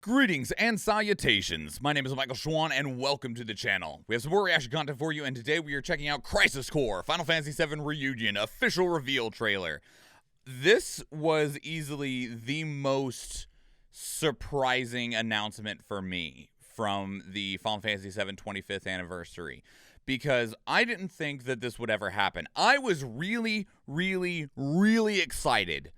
Greetings and salutations. My name is Michael Schwahn and welcome to the channel. We have some more reaction content for you, and today we are checking out Crisis Core Final Fantasy VII Reunion official reveal trailer. This was easily the most surprising announcement for me from the Final Fantasy VII 25th anniversary, because I didn't think that this would ever happen. I was really excited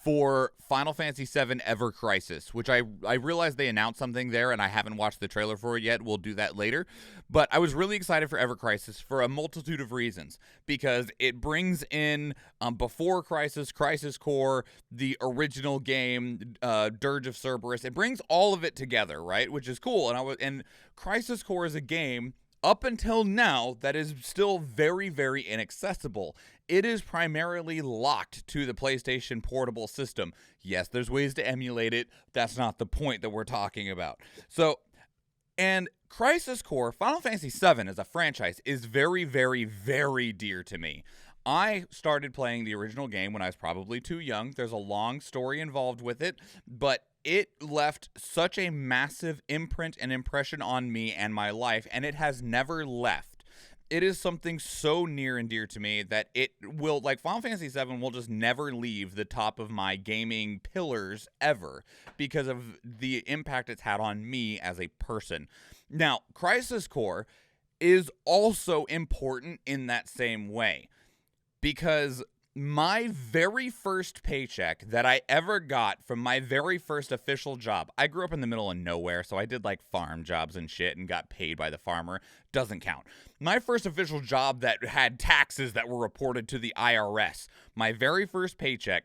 for Final Fantasy VII Ever Crisis, which I realized they announced something there, and I haven't watched the trailer for it yet. We'll do that later. But I was really excited for Ever Crisis for a multitude of reasons, because it brings in, before Crisis, Crisis Core, the original game, Dirge of Cerberus. It brings all of it together, right? Which is cool. And Crisis Core is a game, up until now, that is still very inaccessible. It is primarily locked to the PlayStation Portable system. Yes, there's ways to emulate it. That's not the point that we're talking about. So, and Crisis Core, Final Fantasy VII as a franchise, is very dear to me. I started playing the original game when I was probably too young. There's a long story involved with it, but it left such a massive imprint and impression on me and my life, and it has never left. It is something so near and dear to me that it will, like, Final Fantasy VII will just never leave the top of my gaming pillars ever because of the impact it's had on me as a person. Now, Crisis Core is also important in that same way, because my very first paycheck that I ever got from my very first official job, I grew up in the middle of nowhere, so I did like farm jobs and shit and got paid by the farmer. Doesn't count. My first official job that had taxes that were reported to the IRS, my very first paycheck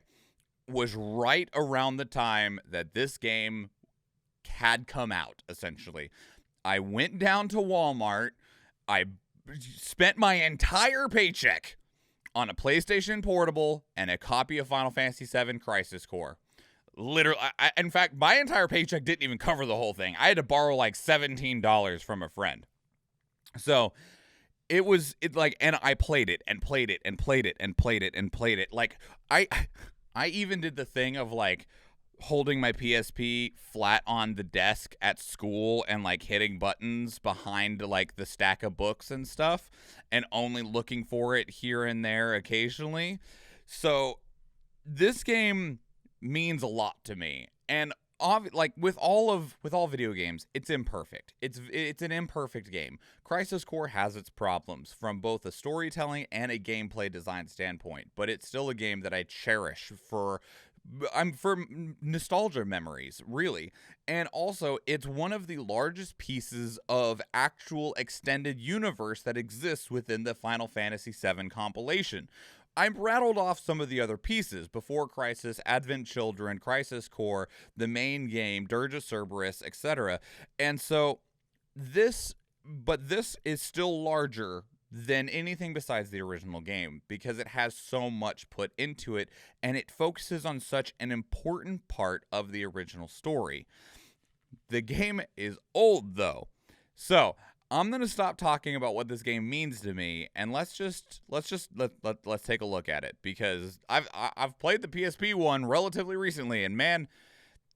was right around the time that this game had come out, essentially. I went down to Walmart. I spent my entire paycheck on a PlayStation Portable and a copy of Final Fantasy VII Crisis Core. Literally, in fact, my entire paycheck didn't even cover the whole thing. I had to borrow like $17 from a friend. So and I played it. Like, I even did the thing of like holding my PSP flat on the desk at school and like hitting buttons behind like the stack of books and stuff and only looking for it here and there occasionally. So this game means a lot to me. And like with all video games, it's imperfect. It's an imperfect game. Crisis Core has its problems from both a storytelling and a gameplay design standpoint, but it's still a game that I cherish for nostalgia memories, really. And also, it's one of the largest pieces of actual extended universe that exists within the Final Fantasy VII compilation. I rattled off some of the other pieces: Before Crisis, Advent Children, Crisis Core, the main game, Dirge of Cerberus, etc. And so this is still larger than anything besides the original game, because it has so much put into it, and it focuses on such an important part of the original story. The game is old, though. So I'm gonna stop talking about what this game means to me, and let's take a look at it, because I've played the PSP one relatively recently, and man,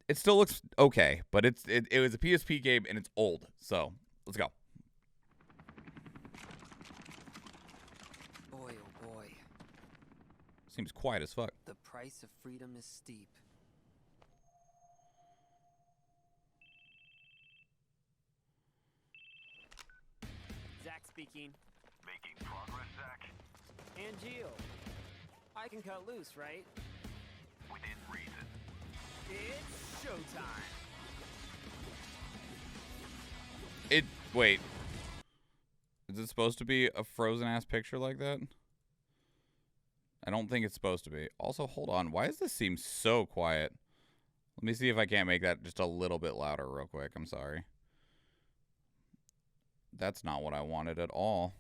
it still looks okay, but it was a PSP game and it's old. So let's go. Boy, oh boy. Seems quiet as fuck. The price of freedom is steep. Zach speaking. Making progress, Zach? And Geo. I can cut loose, right? Within reason. It's showtime. Wait. Is it supposed to be a frozen-ass picture like that? I don't think it's supposed to be. Also, hold on. Why does this seem so quiet? Let me see if I can't make that just a little bit louder real quick. I'm sorry. That's not what I wanted at all.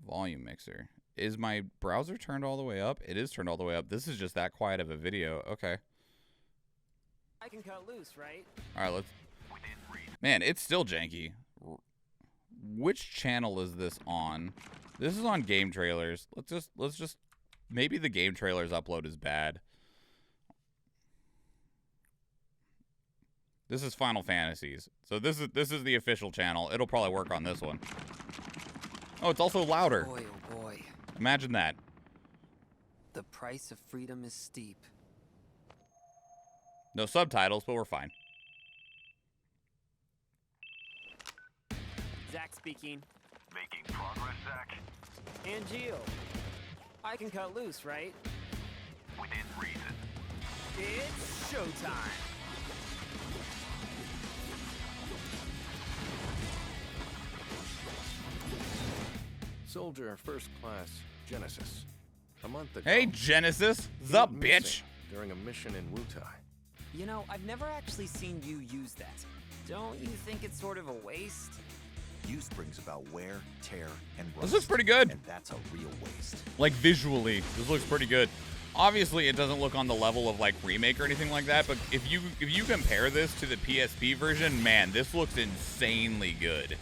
Volume mixer. Is my browser turned all the way up? It is turned all the way up. This is just that quiet of a video. Okay. I can cut loose, right? All right, let's... Man, it's still janky. which channel is this on? This is on game trailers. Let's just maybe the game trailers upload is bad. This is Final Fantasies. So this is the official channel. It'll probably work on this one. Oh, it's also louder. Boy, oh boy. Imagine that. The price of freedom is steep. No subtitles, but we're fine. Zach speaking. Making progress, Zach? And Geo. I can cut loose, right? Within reason. It's showtime. Soldier First Class Genesis. A month ago. Hey, Genesis. Zup, bitch. During a mission in Wutai. You know, I've never actually seen you use that. Don't you think it's sort of a waste? Use brings about wear, tear, and rust. This looks pretty good. And that's a real waste. Like, visually, this looks pretty good. Obviously, it doesn't look on the level of, like, remake or anything like that, but if you compare this to the PSP version, man, this looks insanely good.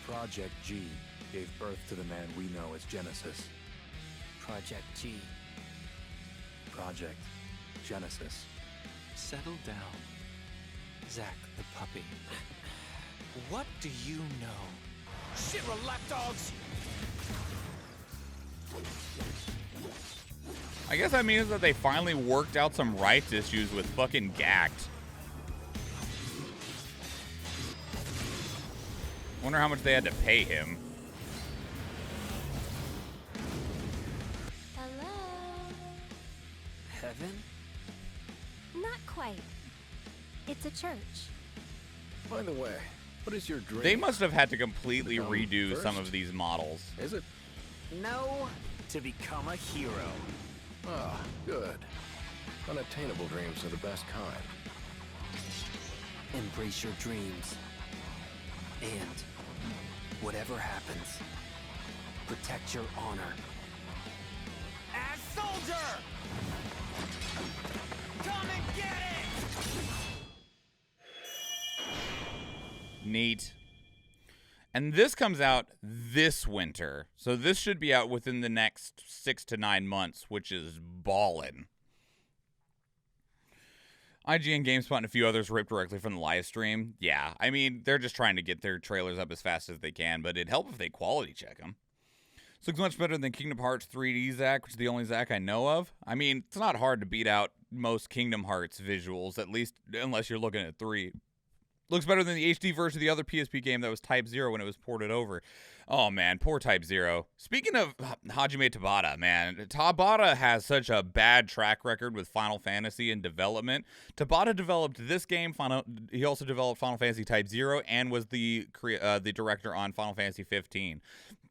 Project G gave birth to the man we know as Genesis. Project G. Project Genesis. Settle down, Zach the puppy. What do you know? Shit, we're lapdogs! I guess that means that they finally worked out some rights issues with fucking Gact. Wonder how much they had to pay him. Hello? Heaven? Not quite. It's a church. By the way, what is your dream? They must have had to completely Become redo some first? of these models. Is it? No, to become a hero. Ah, good. Unattainable dreams are the best kind. Embrace your dreams. And whatever happens, protect your honor. As soldier! Come and get it! Neat. And this comes out this winter. So this should be out within the next 6 to 9 months, which is ballin'. IGN, GameSpot, and a few others ripped directly from the live stream. Yeah, I mean, they're just trying to get their trailers up as fast as they can, but it'd help if they quality check them. This looks much better than Kingdom Hearts 3D Zack, which is the only Zack I know of. I mean, it's not hard to beat out most Kingdom Hearts visuals, at least unless you're looking at 3. Looks better than the HD version of the other PSP game that was Type 0 when it was ported over. Oh, man, poor Type 0. Speaking of Hajime Tabata, man, Tabata has such a bad track record with Final Fantasy in development. Tabata developed this game. He also developed Final Fantasy Type 0 and was the director on Final Fantasy 15.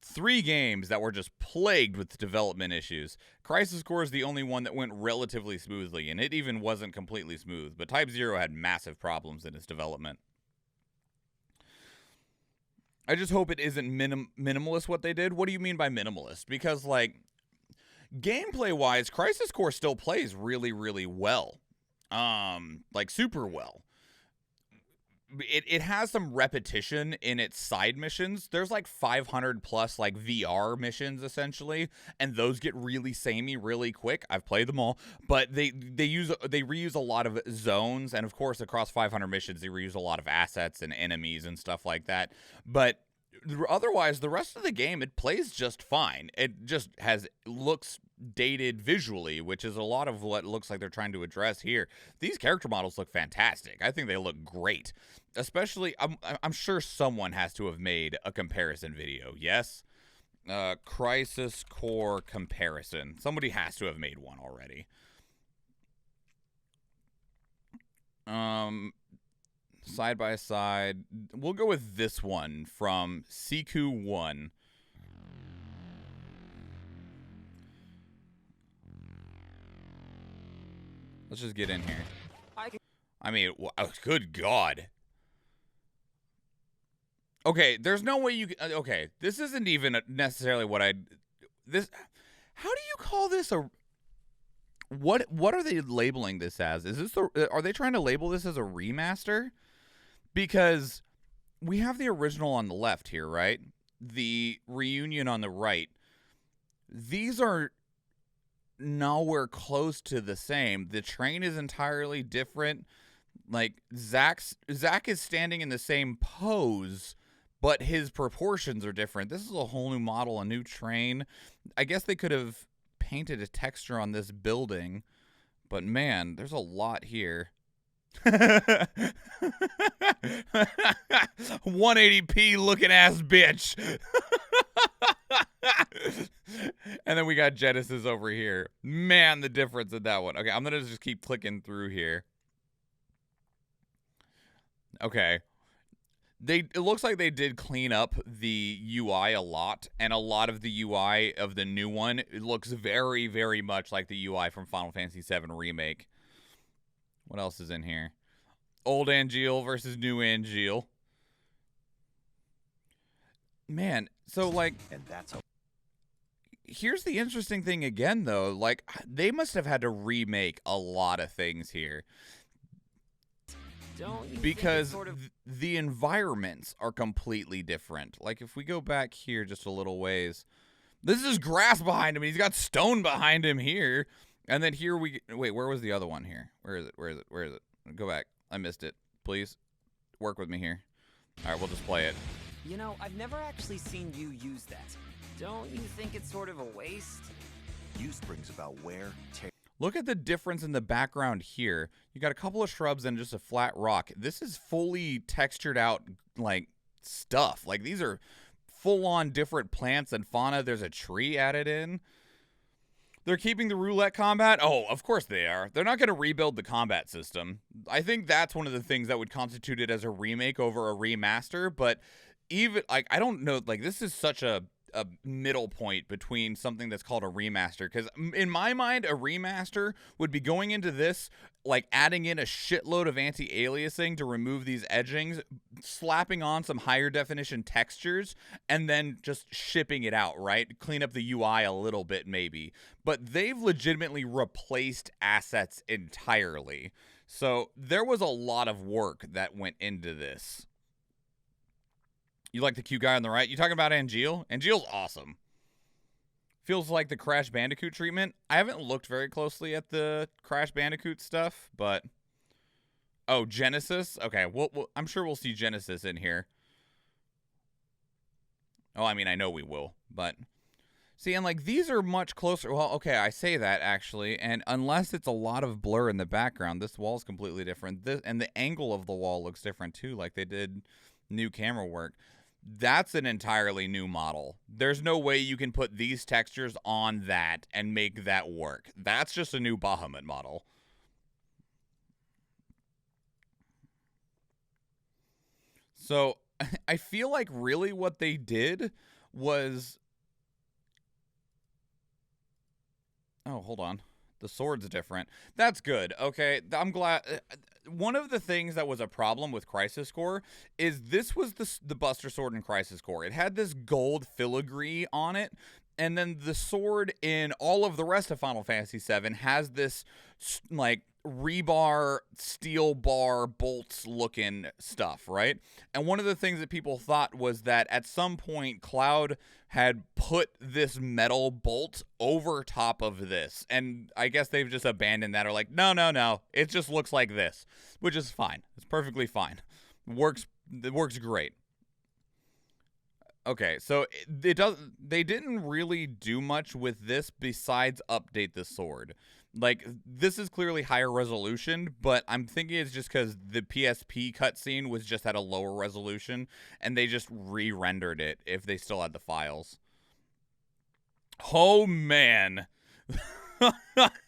3 games that were just plagued with development issues. Crisis Core is the only one that went relatively smoothly, and it even wasn't completely smooth. But Type 0 had massive problems in its development. I just hope it isn't minimalist what they did. What do you mean by minimalist? Because, like, gameplay-wise, Crisis Core still plays really, really well. Like, super well. It has some repetition in its side missions. There's like 500 plus like VR missions essentially, and those get really samey really quick. I've played them all, but they reuse a lot of zones, and of course across 500 missions they reuse a lot of assets and enemies and stuff like that. But otherwise, the rest of the game, it plays just fine. It just looks dated visually, which is a lot of what it looks like they're trying to address here. These character models look fantastic. I think they look great. Especially, I'm sure someone has to have made a comparison video. Yes? Crisis Core comparison. Somebody has to have made one already. Side by side. We'll go with this one from Siku 1. Let's just get in here. I mean, good God. Okay, there's no way you can... Okay, this isn't even necessarily what I'd... How do you call this a... what are they labeling this as? Are they trying to label this as a remaster? Because we have the original on the left here, right? The reunion on the right. These are nowhere close to the same. The train is entirely different. Like Zach is standing in the same pose, but his proportions are different. This is a whole new model, a new train. I guess they could have painted a texture on this building, but man, there's a lot here. 180p looking ass bitch. And then we got Genesis over here. Man, the difference in that one. Okay, I'm gonna just keep clicking through here. Okay. It looks like they did clean up the UI a lot, and a lot of the UI of the new one, it looks very, very much like the UI from Final Fantasy VII Remake. What else is in here? Old Angeal versus new Angeal. Man, so like, And that's a here's the interesting thing again, though. Like, they must have had to remake a lot of things here. Don't you Because think it's sort of the environments are completely different. Like, if we go back here just a little ways, this is grass behind him. He's got stone behind him here. And then here wait, where was the other one here? Where is it? Go back. I missed it. Please work with me here. All right, we'll just play it. You know, I've never actually seen you use that. Don't you think it's sort of a waste? use brings about wear, tear. Look at the difference in the background here. You got a couple of shrubs and just a flat rock. This is fully textured out, like, stuff. Like, these are full-on different plants and fauna. There's a tree added in. They're keeping the roulette combat? Oh, of course they are. They're not going to rebuild the combat system. I think that's one of the things that would constitute it as a remake over a remaster, but even, like, I don't know, like, this is such a middle point between something that's called a remaster, because in my mind, a remaster would be going into this, like, adding in a shitload of anti-aliasing to remove these edgings, slapping on some higher definition textures, and then just shipping it out, right? Clean up the UI a little bit, maybe. But they've legitimately replaced assets entirely. So there was a lot of work that went into this. You like the cute guy on the right? You talking about Angeal? Angeal's awesome. Feels like the Crash Bandicoot treatment. I haven't looked very closely at the Crash Bandicoot stuff, but... Oh, Genesis? Okay, I'm sure we'll see Genesis in here. Oh, I mean, I know we will, but... See, and, like, these are much closer... Well, okay, I say that, actually, and unless it's a lot of blur in the background, this wall's completely different. And the angle of the wall looks different, too, like they did new camera work. That's an entirely new model. There's no way you can put these textures on that and make that work. That's just a new Bahamut model. So, I feel like really what they did was... Oh, hold on. The sword's different. That's good. Okay, I'm glad. One of the things that was a problem with Crisis Core is this was the Buster Sword in Crisis Core. It had this gold filigree on it, and then the sword in all of the rest of Final Fantasy VII has this, like, rebar, steel bar, bolts looking stuff, right? And one of the things that people thought was that at some point Cloud had put this metal bolt over top of this, and I guess they've just abandoned that, or like, no, it just looks like this, which is fine. It's perfectly fine. It works great. Okay, so they didn't really do much with this besides update the sword. Like, this is clearly higher resolution, but I'm thinking it's just because the PSP cutscene was just at a lower resolution, and they just re-rendered it if they still had the files. Oh, man.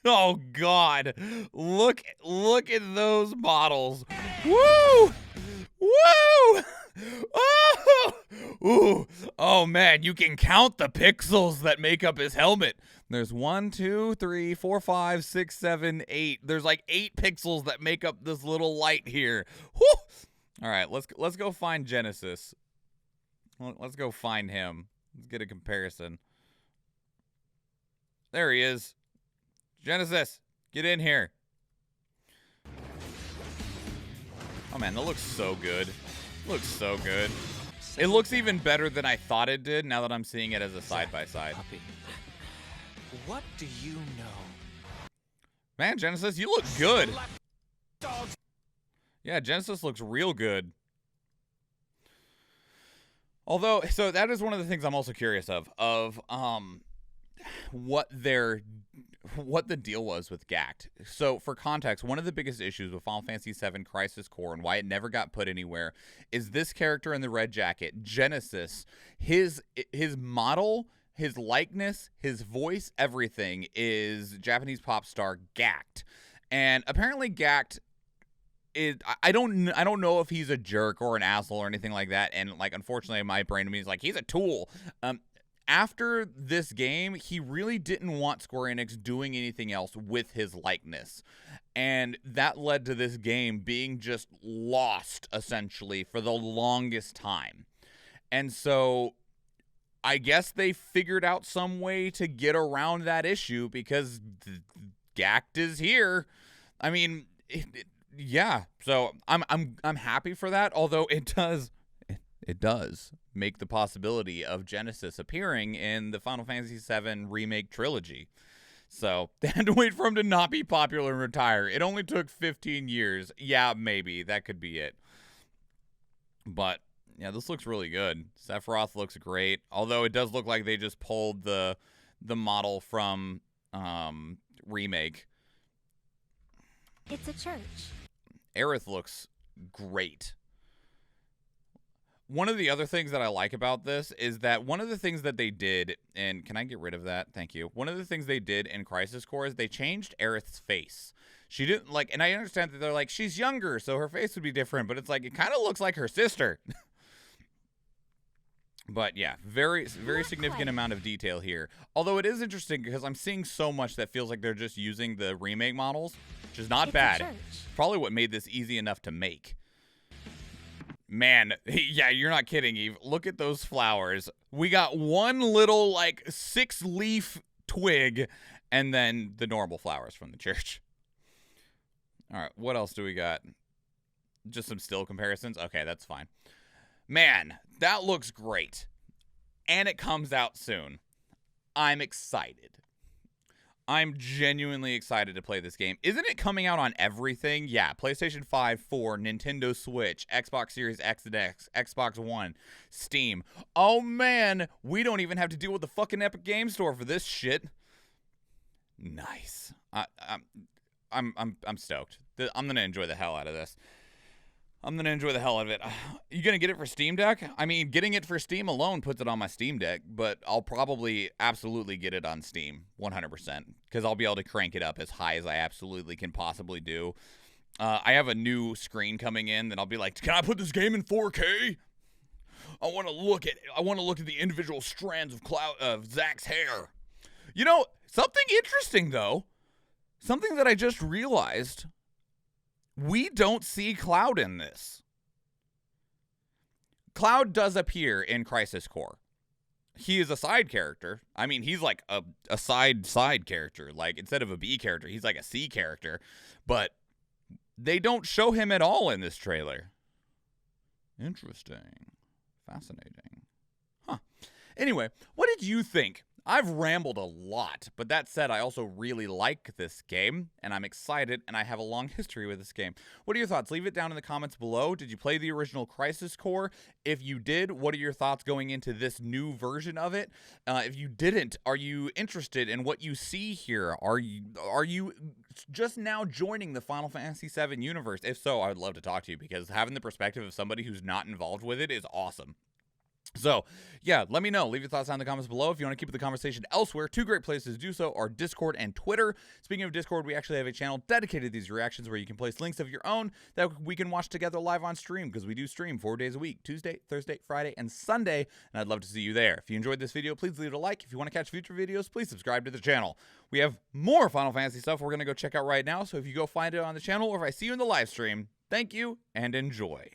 Oh, God. Look at those models. Woo! Woo! Oh! Ooh. Oh, man, you can count the pixels that make up his helmet. There's 1, 2, 3, 4, 5, 6, 7, 8. There's like 8 pixels that make up this little light here. Woo! All right, let's go find Genesis. Let's go find him. Let's get a comparison. There he is. Genesis. Get in here. Oh man, that looks so good. Looks so good. It looks even better than I thought it did now that I'm seeing it as a side-by-side. Puppy. What do you know? Man, Genesis, you look good. Yeah, Genesis looks real good. Although, so that is one of the things I'm also curious of what the deal was with Gact. So for context, one of the biggest issues with Final Fantasy VII Crisis Core and why it never got put anywhere is this character in the red jacket, Genesis, his model, his likeness, his voice, everything is Japanese pop star Gact. And apparently Gact is, I don't know if he's a jerk or an asshole or anything like that, and like unfortunately my brain to me is like he's a tool. After this game, he really didn't want Square Enix doing anything else with his likeness. And that led to this game being just lost, essentially, for the longest time. And so I guess they figured out some way to get around that issue because Gact is here. I mean, yeah. So I'm happy for that, although it does make the possibility of Genesis appearing in the Final Fantasy VII Remake trilogy. So they had to wait for him to not be popular and retire. It only took 15 years. Yeah, maybe. That could be it. But, yeah, this looks really good. Sephiroth looks great. Although it does look like they just pulled the model from Remake. It's a church. Aerith looks great. One of the other things that I like about this is that one of the things that they did, and can I get rid of that? Thank you. One of the things they did in Crisis Core is they changed Aerith's face. She didn't like, and I understand that they're like, she's younger, so her face would be different, but it's like, it kind of looks like her sister. But yeah, very significant amount of detail here. Although it is interesting because I'm seeing so much that feels like they're just using the remake models, which is not bad. Probably what made this easy enough to make. Man, yeah, you're not kidding, Eve. Look at those flowers. We got one little, like, 6-leaf twig, and then the normal flowers from the church. All right, what else do we got? Just some still comparisons? Okay, that's fine. Man, that looks great. And it comes out soon. I'm excited. I'm genuinely excited to play this game. Isn't it coming out on everything? Yeah, PlayStation 5, 4, Nintendo Switch, Xbox Series X and X, Xbox One, Steam. Oh man, we don't even have to deal with the fucking Epic Game Store for this shit. Nice. I'm stoked. I'm gonna enjoy the hell out of this. I'm going to enjoy the hell out of it. You going to get it for Steam Deck? I mean, getting it for Steam alone puts it on my Steam Deck, but I'll probably absolutely get it on Steam, 100%, because I'll be able to crank it up as high as I absolutely can possibly do. I have a new screen coming in that I'll be like, can I put this game in 4K? I want to look at the individual strands of Zach's hair. You know, something interesting, though. Something that I just realized. We don't see Cloud in this. Cloud does appear in Crisis Core. He is a side character. I mean, he's like a side character. Like, instead of a B character, he's like a C character. But they don't show him at all in this trailer. Interesting. Fascinating. Huh. Anyway, what did you think? I've rambled a lot, but that said, I also really like this game, and I'm excited, and I have a long history with this game. What are your thoughts? Leave it down in the comments below. Did you play the original Crisis Core? If you did, what are your thoughts going into this new version of it? If you didn't, are you interested in what you see here? Are you just now joining the Final Fantasy VII universe? If so, I would love to talk to you, because having the perspective of somebody who's not involved with it is awesome. So, yeah, let me know. Leave your thoughts down in the comments below. If you want to keep the conversation elsewhere, two great places to do so are Discord and Twitter. Speaking of Discord, we actually have a channel dedicated to these reactions where you can place links of your own that we can watch together live on stream, because we do stream 4 days a week, Tuesday, Thursday, Friday, and Sunday, and I'd love to see you there. If you enjoyed this video, please leave it a like. If you want to catch future videos, please subscribe to the channel. We have more Final Fantasy stuff we're going to go check out right now, so if you go find it on the channel or if I see you in the live stream, thank you and enjoy.